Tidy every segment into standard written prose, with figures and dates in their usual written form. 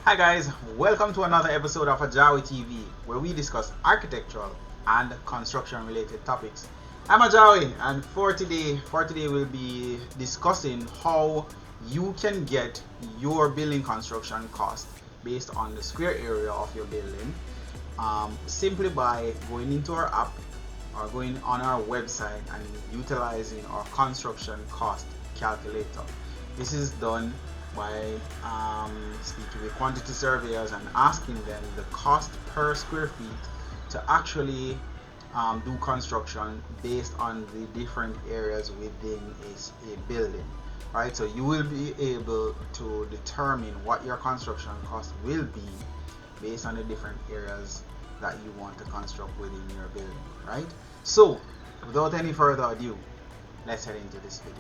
Hi guys, welcome to another episode of AJAWI TV where we discuss architectural and construction related topics. I'm AJAWI and for today we'll be discussing how you can get your building construction cost based on the square area of your building simply by going into our app or going on our website and utilizing our construction cost calculator. This is done by speaking with quantity surveyors and asking them the cost per square feet to actually do construction based on the different areas within a building, right? So you will be able to determine what your construction cost will be based on the different areas that you want to construct within your building, right? So without any further ado, let's head into this video.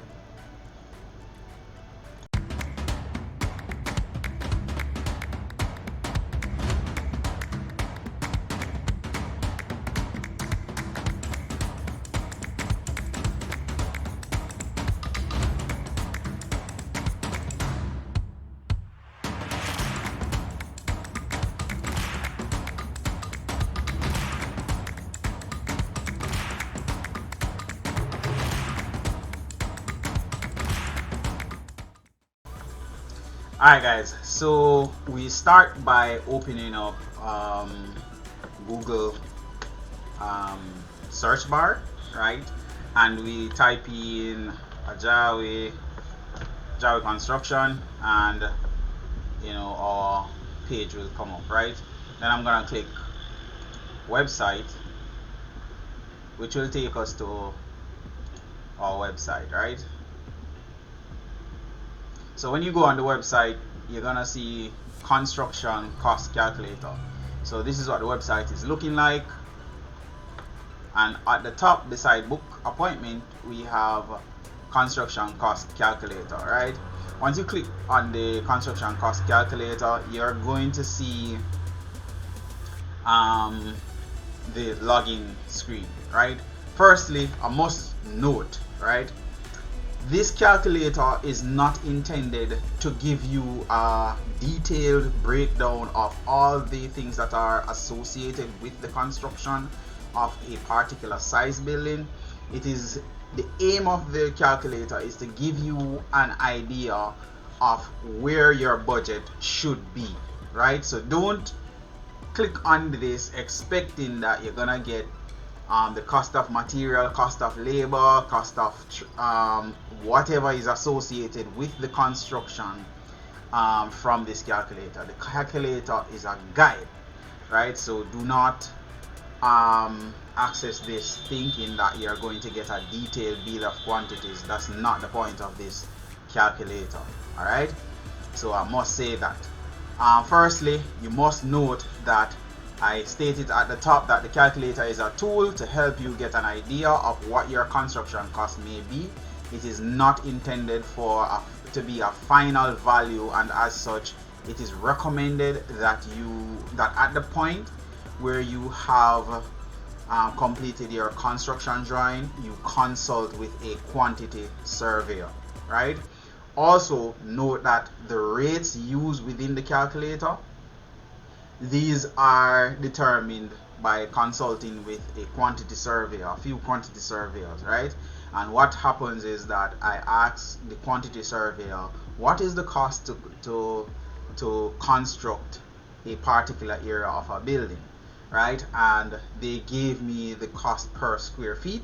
Alright guys, so we start by opening up Google search bar, right? And we type in AJAWI Construction, and our page will come up, right? Then I'm gonna click website, which will take us to our website, right? So when you go on the website, you're gonna see construction cost calculator. So this is what the website is looking like, and at the top beside book appointment we have construction cost calculator, right? Once you click on the construction cost calculator, you're going to see the login screen, right? Firstly, I must note, right, this calculator is not intended to give you a detailed breakdown of all the things that are associated with the construction of a particular size building. The aim of the calculator is to give you an idea of where your budget should be, right? So don't click on this expecting that you're gonna get the cost of material, cost of labor, cost of whatever is associated with the construction from this calculator. The calculator is a guide, right? So do not access this thinking that you're going to get a detailed bill of quantities. That's not the point of this calculator, all right? So I must say that. Firstly, you must note that I stated at the top that the calculator is a tool to help you get an idea of what your construction cost may be. It is not intended to be a final value, and as such it is recommended that at the point where you have completed your construction drawing, you consult with a quantity surveyor, right? Also note that the rates used within the calculator, these are determined by consulting with a quantity surveyor, a few quantity surveyors, right? And what happens is that I ask the quantity surveyor, what is the cost to construct a particular area of a building, right? And they gave me the cost per square feet,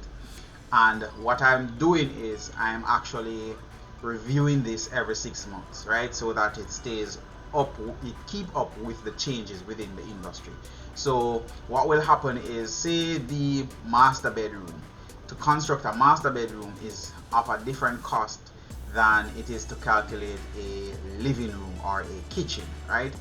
and what I'm doing is I'm actually reviewing this every 6 months, right? So that it stays up, it keep up with the changes within the industry. So what will happen is, say the master bedroom, to construct a master bedroom is of a different cost than it is to calculate a living room or a kitchen, right?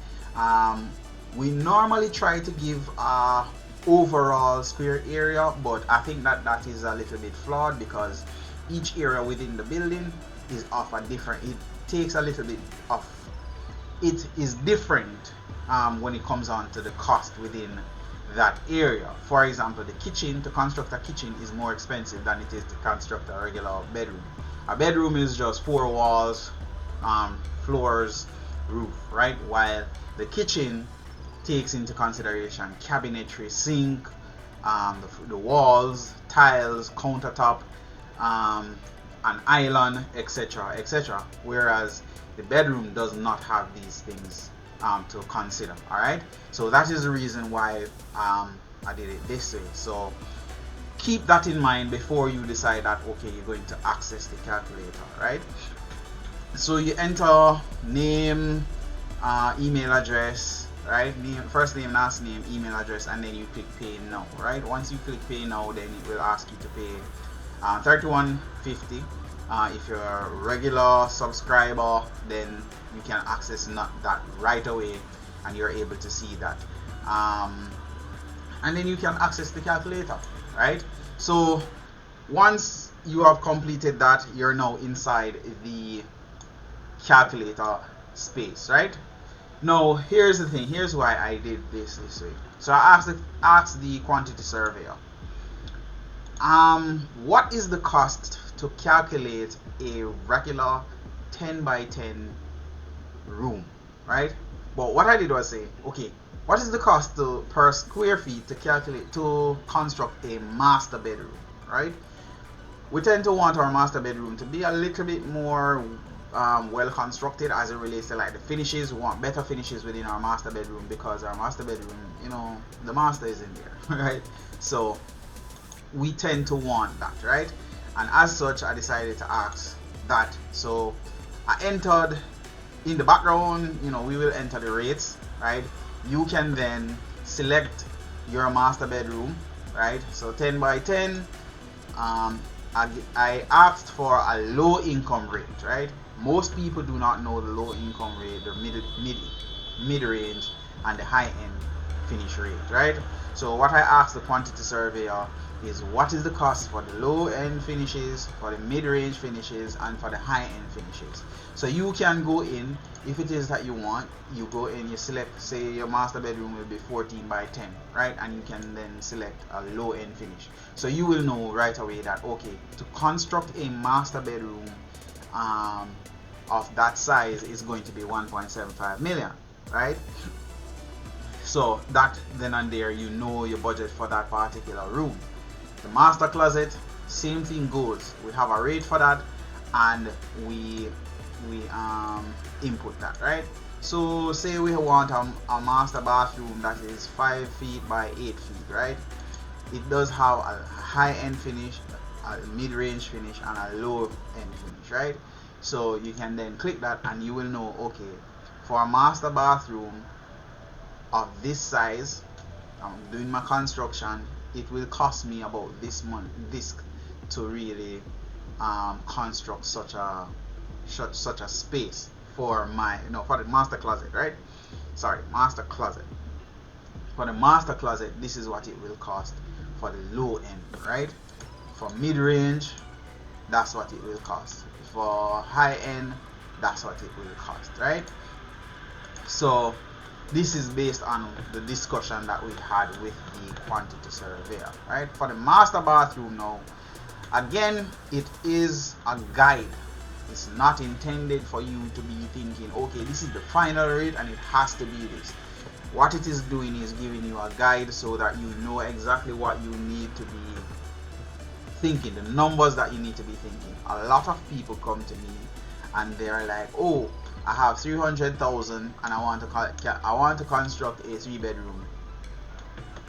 We normally try to give a overall square area, but I think that is a little bit flawed, because each area within the building is of a different, it takes a little bit of, it is different when it comes on to the cost within that area. For example, the kitchen, to construct a kitchen is more expensive than it is to construct a regular bedroom. A bedroom is just 4 walls, floors, roof, right? While the kitchen takes into consideration cabinetry, sink, the walls, tiles, countertop, an island, etc., etc. Whereas the bedroom does not have these things to consider. All right, so that is the reason why I did it this way. So keep that in mind before you decide that okay, you're going to access the calculator. Right, so you enter name, email address, right? First name, last name, email address, and then you click pay now. Right, once you click pay now, then it will ask you to pay $31.50. If you're a regular subscriber, then you can access that right away, and you're able to see that, and then you can access the calculator. Right, so once you have completed that, you're now inside the calculator space. Right, now here's the thing, here's why I did this way. So I asked the quantity surveyor, what is the cost to calculate a regular 10 by 10 room, right? But what I did was say, okay, what is the cost per square feet to construct a master bedroom, right? We tend to want our master bedroom to be a little bit more well constructed as it relates to like the finishes. We want better finishes within our master bedroom because our master bedroom, the master is in there, right? So we tend to want that, right? And as such, I decided to ask that. So I entered in the background, we will enter the rates, right? You can then select your master bedroom, right? So 10 by 10, I asked for a low income rate, right? Most people do not know the low income rate, the mid range, and the high end finish rate, right? So what I asked the quantity surveyor is what is the cost for the low end finishes, for the mid range finishes, and for the high end finishes. So you can go in, if it is that you want, you go in, you select, say your master bedroom will be 14 by 10, right? And you can then select a low end finish. So you will know right away that okay, to construct a master bedroom of that size is going to be 1.75 million, right? So that then and there, your budget for that particular room. The master closet, same thing goes. We have a rate for that, and we input that, right? So say we want a master bathroom that is 5 feet by 8 feet, right? It does have a high end finish, a mid range finish, and a low end finish, right? So you can then click that, and you will know, okay, for a master bathroom of this size, I'm doing my construction, it will cost me about this to really construct such a space for my for the master closet, right? Sorry, master closet. For the master closet, this is what it will cost for the low end, right? For mid range, that's what it will cost. For high end, that's what it will cost, right? So this is based on the discussion that we had with the quantity surveyor, right? For the master bathroom now, again, it is a guide. It's not intended for you to be thinking, okay, this is the final rate and it has to be this. What it is doing is giving you a guide so that you know exactly what you need to be thinking, the numbers that you need to be thinking. A lot of people come to me and they're like, oh, I have 300,000 and I want to construct a 3-bedroom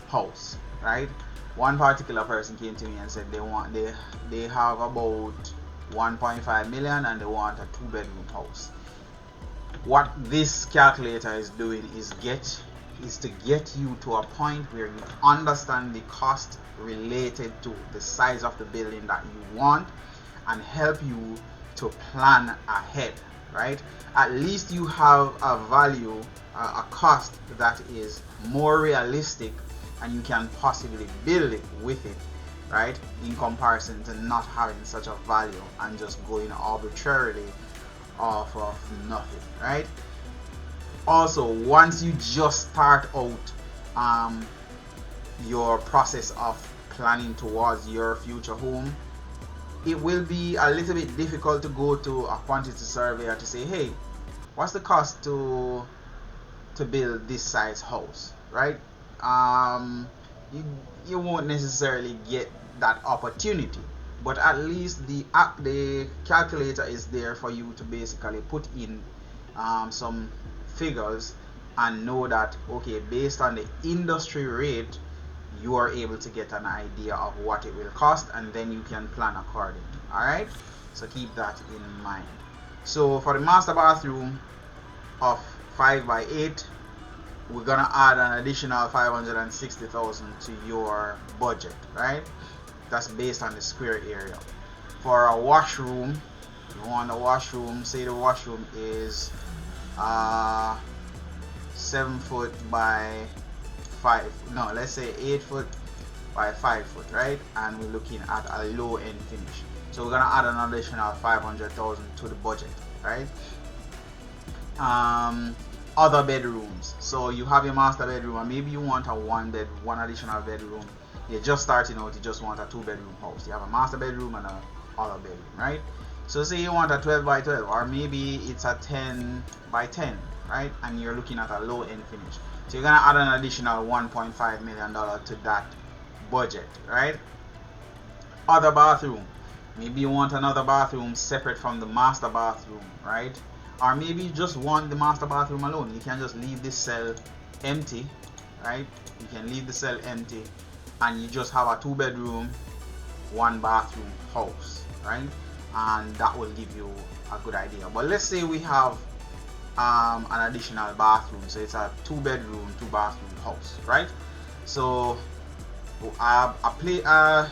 house, right? One particular person came to me and said they have about 1.5 million and they want a 2-bedroom house. What this calculator is doing is to get you to a point where you understand the cost related to the size of the building that you want and help you to plan ahead, right? At least you have a value, a cost that is more realistic, and you can possibly build it with it, right? In comparison to not having such a value and just going arbitrarily off of nothing, right? Also, once you just start out your process of planning towards your future home, it will be a little bit difficult to go to a quantity surveyor to say, hey, what's the cost to build this size house, right? You, you won't necessarily get that opportunity, but at least the calculator is there for you to basically put in some figures and know that, okay, based on the industry rate, you are able to get an idea of what it will cost, and then you can plan accordingly. All right, so keep that in mind. So for the master bathroom of 5 by 8, we're gonna add an additional 560,000 to your budget, right? That's based on the square area. For a washroom, you want a washroom, say the washroom is 7 foot by 5, no, let's say 8 foot by 5 foot, right? And we're looking at a low end finish, so we're gonna add an additional 500,000 to the budget, right? Other bedrooms, so you have your master bedroom and maybe you want a one additional bedroom. You're just starting out, you just want a 2-bedroom house. You have a master bedroom and a other bedroom, right? So say you want a 12 by 12, or maybe it's a 10 by 10, right? And you're looking at a low end finish, so you're gonna add an additional $1.5 million to that budget, right? Other bathroom, maybe you want another bathroom separate from the master bathroom, right? Or maybe you just want the master bathroom alone. You can just leave this cell empty, right? You can leave the cell empty and you just have a 2-bedroom 1-bathroom house, right? And that will give you a good idea. But let's say we have an additional bathroom, so it's a 2-bedroom 2-bathroom house, right? So I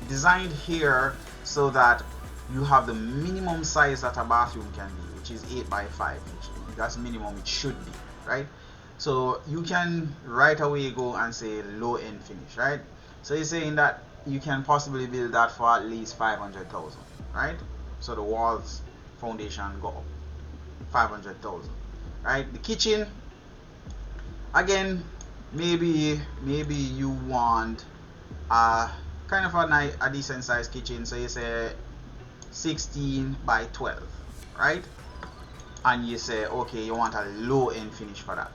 designed here so that you have the minimum size that a bathroom can be, which is 8 by 5, which that's minimum it should be, right? So you can right away go and say low end finish, right? So you're saying that you can possibly build that for at least 500,000, right? So the walls foundation go up 500,000, right? The kitchen, again, maybe you want kind of a decent sized kitchen, so you say 16 by 12, right? And you say, okay, you want a low end finish for that.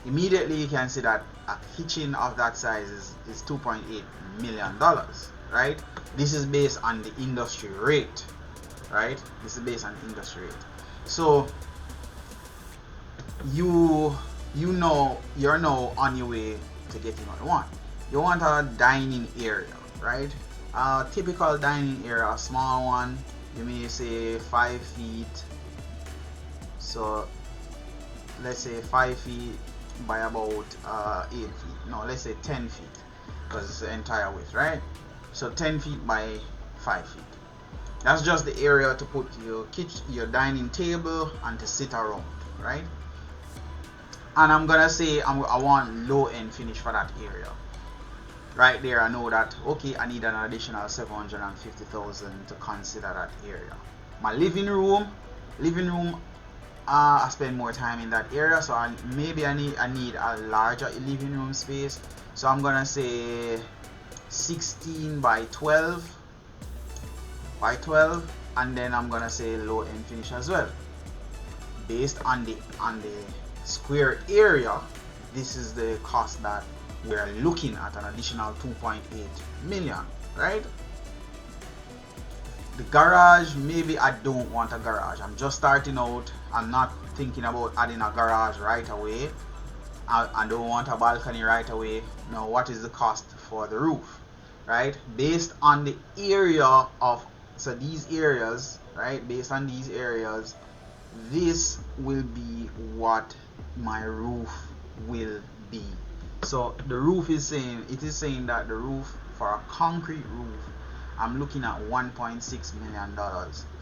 Immediately you can see that a kitchen of that size is $2.8 million, right? This is based on the industry rate, right? This is based on the industry rate. So you're now on your way to getting what you want. You want a dining area, right? A typical dining area, a small one, you may say 5 feet. So let's say 5 feet by about 8 feet. No, let's say 10 feet, because it's the entire width, right? So 10 feet by 5 feet. That's just the area to put your kitchen, your dining table, and to sit around, right? And I'm gonna say I want low end finish for that area. Right there, I know that, okay, I need an additional 750,000 to consider that area. My living room, I spend more time in that area, so maybe I need a larger living room space. So I'm gonna say 16 by 12, and then I'm gonna say low end finish as well. Based on the square area, this is the cost that we're looking at, an additional 2.8 million, right? The garage, maybe I don't want a garage. I'm just starting out. I'm not thinking about adding a garage right away. I don't want a balcony right away. Now, what is the cost for the roof, right? Based on the area of, so these areas, right? Based on these areas, this will be what my roof will be. So the roof is saying, that the roof, for a concrete roof, I'm looking at $1.6 million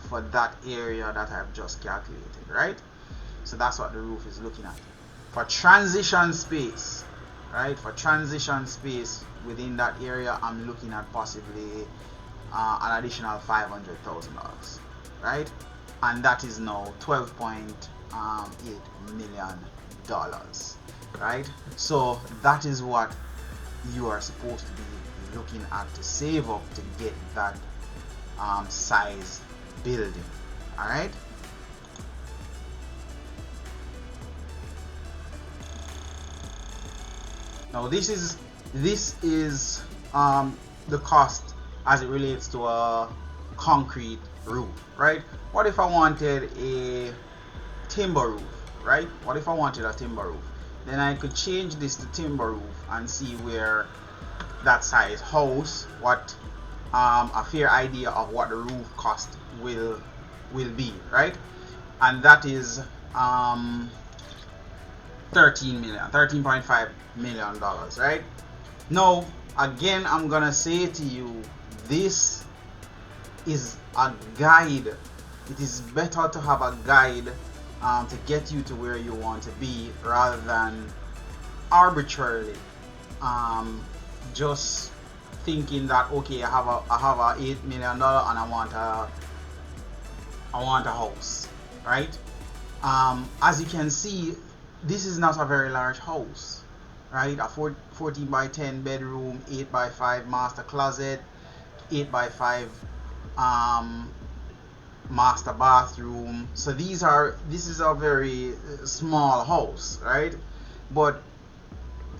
for that area that I've just calculated, right? So that's what the roof is looking at. For transition space, right? For transition space within that area, I'm looking at possibly an additional $500,000, right? And that is now $12.8 million, right? So that is what you are supposed to be looking at to save up to get that size building. All right, Now this is the cost as it relates to a concrete roof, right? What if I wanted a timber roof, right? What if I wanted a timber roof? Then I could change this to timber roof and see where that size house, what a fair idea of what the roof cost will be, right? And that is 13.5 million dollars, right? Now again, I'm gonna say to you, this is a guide. It is better to have a guide to get you to where you want to be, rather than arbitrarily just thinking that, okay, I have a $8 million and I want a house, right? As you can see, this is not a very large house, right? A 14 by 10 bedroom, 8 by 5 master closet, 8 by 5 master bathroom. So this is a very small house, right? But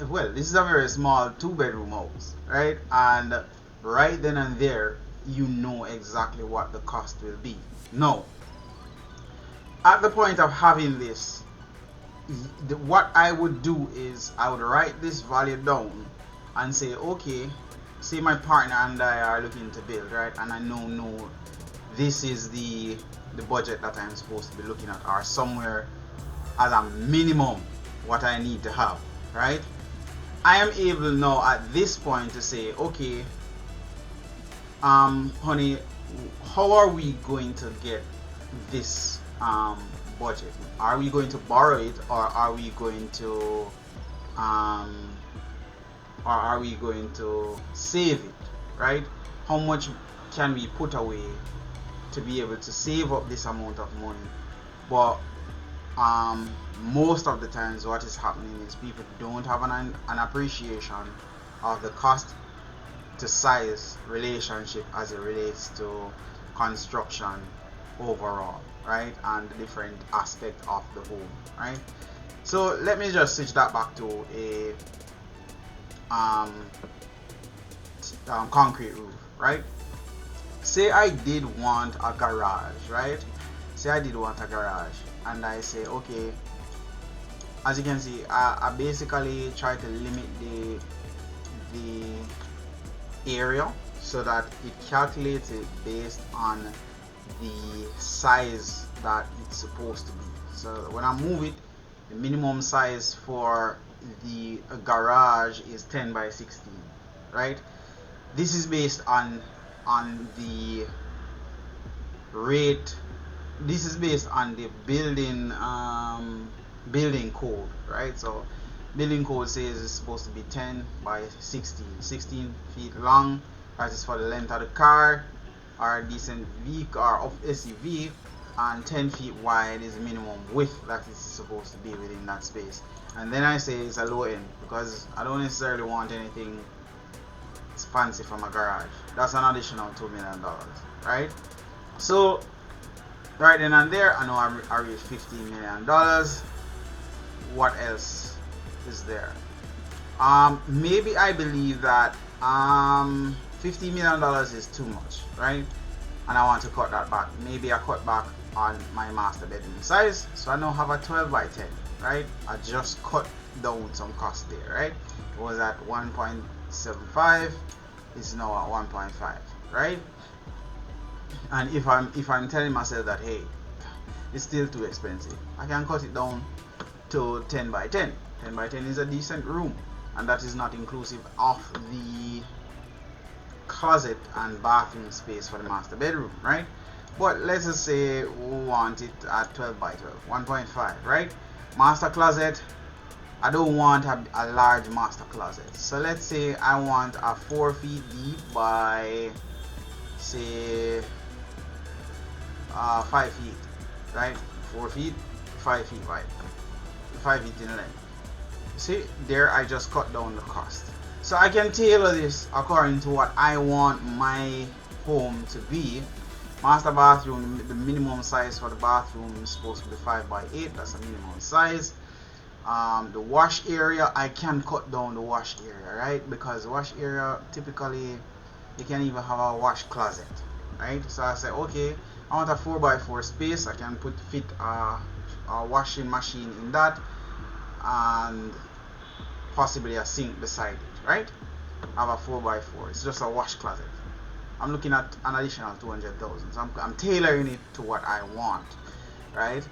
well, this is a very small 2-bedroom house, right? And right then and there, you know exactly what the cost will be. Now, at the point of having this, what I would do is I would write this value down and say, okay, say my partner and I are looking to build, right? And I know this is the budget that I'm supposed to be looking at, or somewhere as a minimum what I need to have, right? I am able now at this point to say, okay, honey, how are we going to get this budget? Are we going to borrow it, or are we going to save it, right? How much can we put away to be able to save up this amount of money? But most of the times what is happening is people don't have an appreciation of the cost to size relationship as it relates to construction overall, right? And the different aspect of the home, right? So let me just switch that back to a concrete roof, right? Say I did want a garage, right? Say I did want a garage, and I say, okay, as you can see, I basically try to limit the area so that it calculates it based on the size that it's supposed to be. So when I move it, the minimum size for the garage is 10 by 16, right? This is based on the rate. This is based on the building code, right? So building code says it's supposed to be 10 by 16 feet long. That is for the length of the car or a decent vehicle or of SUV, and 10 feet wide is the minimum width that it's supposed to be within that space. And then I say it's a low end because I don't necessarily want anything fancy from a garage. That's an additional $2 million, right? So right then and there, I know I reached $15 million. What else is there? Maybe I believe that $15 million is too much, right? And I want to cut that back. Maybe I cut back on my master bedroom size, so I now have a 12 by 10, right? I just cut down some cost there, right? It was at 1.75, it's now at 1.5, right? And if I'm telling myself that, hey, it's still too expensive, I can cut it down to 10 by 10. 10 by 10 is a decent room, and that is not inclusive of the closet and bathroom space for the master bedroom, right? But let's just say we want it at 12 by 12, 1.5, right? Master closet, I don't want a large master closet, so let's say I want a 4 feet deep by say 5 feet, right? 4 feet, 5 feet wide, 5 feet in length. See there, I just cut down the cost. So I can tailor this according to what I want my home to be. Master bathroom, the minimum size for the bathroom is supposed to be 5 by 8. That's a minimum size. The wash area, I can cut down the wash area, right? Because the wash area, typically you can even have a wash closet, right? So I say, okay, I want a 4x4 space. I can fit a washing machine in that, and possibly a sink beside it, right? I have a 4x4. It's just a wash closet. I'm looking at an additional 200,000. So I'm tailoring it to what I want, right?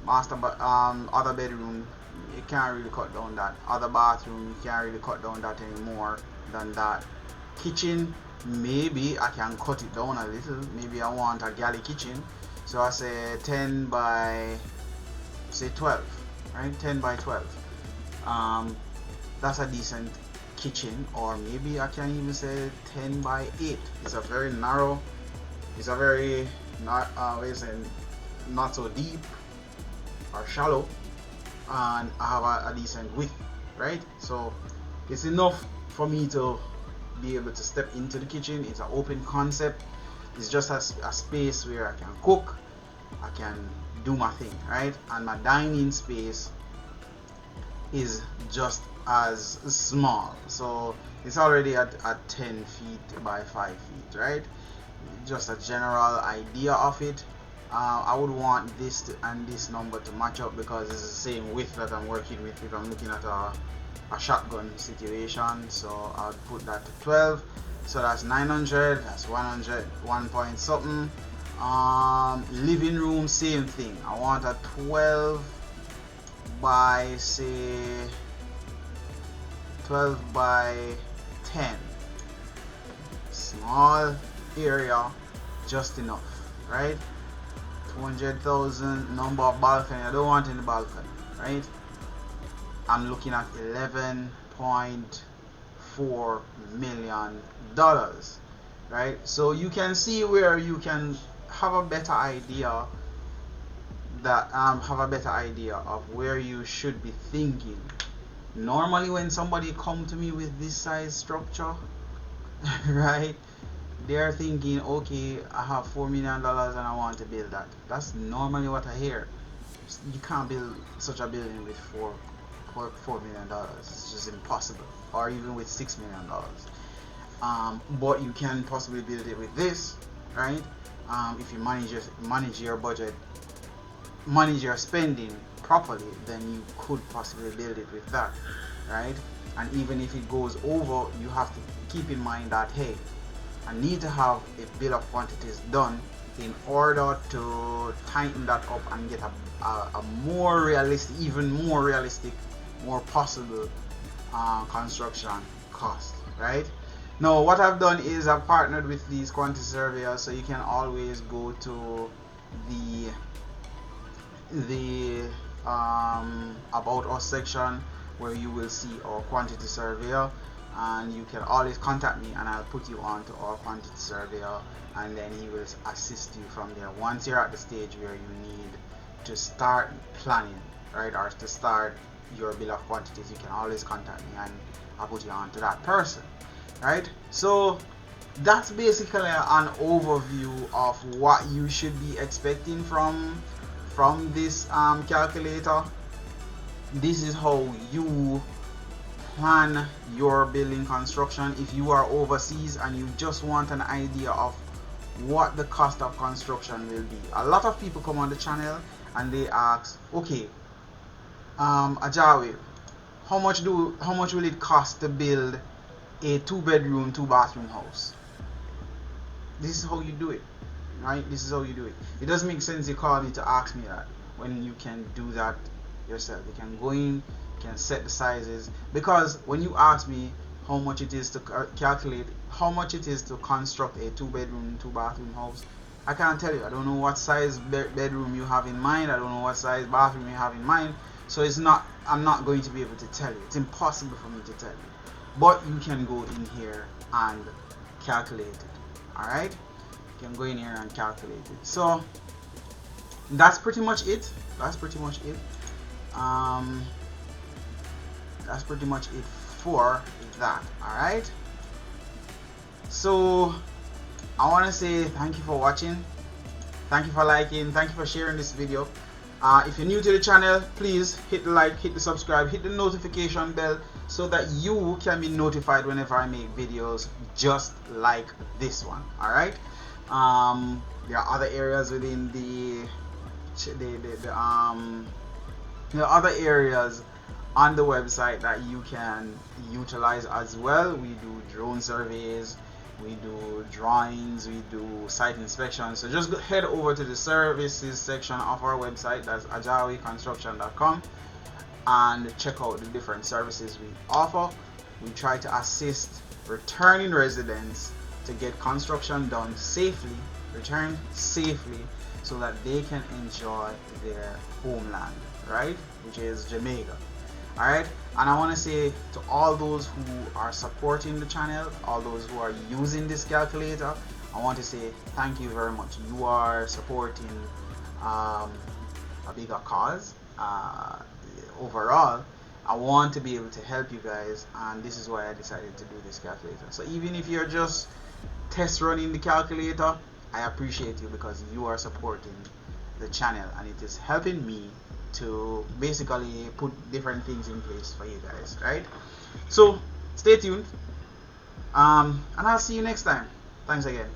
Other bedroom, you can't really cut down that. Other bathroom, you can't really cut down that anymore than that. Kitchen, maybe I can cut it down a little. Maybe I want a galley kitchen, so I say 10 by, say 12, right? 10 by 12. That's a decent kitchen. Or maybe I can even say 10 by 8. It's a very narrow, it's a very not so deep or shallow, and I have a decent width, right? So it's enough for me to be able to step into the kitchen. It's an open concept. It's just a space where I can cook, I can do my thing, right? And my dining space is just as small, so it's already at 10 feet by 5 feet, right? Just a general idea of it. I would want this and this number to match up, because it's the same width that I'm working with if I'm looking at a shotgun situation. So I'll put that to 12. So that's 900, that's 100, 1 point something. Living room, same thing. I want a 12 by, say 12 by 10. Small area, just enough, right? 200,000. Number of balcony, I don't want any balcony, right? I'm looking at $11.4 million, right? So you can see where you can have a better idea of where you should be thinking. Normally when somebody come to me with this size structure, right, they're thinking, okay, I have $4 million and I want to build that. That's normally what I hear. You can't build such a building with $4 million. It's just impossible. Or even with $6 million. But you can possibly build it with this, right? If you manage your budget, manage your spending properly, then you could possibly build it with that, right? And even if it goes over, you have to keep in mind that, hey, I need to have a bill of quantities done in order to tighten that up and get a more realistic, even more realistic, more possible construction cost, right? Now what I've done is I've partnered with these quantity surveyors, so you can always go to the about us section, where you will see our quantity surveyor, and you can always contact me and I'll put you on to our quantity surveyor, and then he will assist you from there. Once you're at the stage where you need to start planning, right, or to start your bill of quantities, you can always contact me and I'll put you on to that person, right? So that's basically an overview of what you should be expecting from this calculator. This is how you plan your building construction. If you are overseas and you just want an idea of what the cost of construction will be, a lot of people come on the channel and they ask, okay, AJAWI, how much will it cost to build a 2-bedroom 2-bathroom house? This is how you do it, right? This is how you do it. It doesn't make sense you call me to ask me that when you can do that yourself. You can go in, you can set the sizes, because when you ask me how much it is to calculate how much it is to construct a 2-bedroom 2-bathroom house, I can't tell you. I don't know what size bedroom you have in mind. I don't know what size bathroom you have in mind. So I'm not going to be able to tell you. It's impossible for me to tell you. But you can go in here and calculate it. Alright? You can go in here and calculate it. So that's pretty much it. That's pretty much it for that. Alright? So I want to say thank you for watching. Thank you for liking. Thank you for sharing this video. If you're new to the channel, please hit the like, hit the subscribe, hit the notification bell so that you can be notified whenever I make videos just like this one. Alright, there are other areas within there are other areas on the website that you can utilize as well. We do drone surveys, we do drawings, we do site inspections. So just head over to the services section of our website, that's AJAWIConstruction.com, and check out the different services we offer. We try to assist returning residents to get construction done safely, return safely, so that they can enjoy their homeland, right, which is Jamaica. Alright, and I want to say to all those who are supporting the channel, all those who are using this calculator, I want to say thank you very much. You are supporting a bigger cause. Overall, I want to be able to help you guys, and this is why I decided to do this calculator. So even if you're just test running the calculator, I appreciate you because you are supporting the channel, and it is helping me to basically put different things in place for you guys, right? So stay tuned, and I'll see you next time. Thanks again.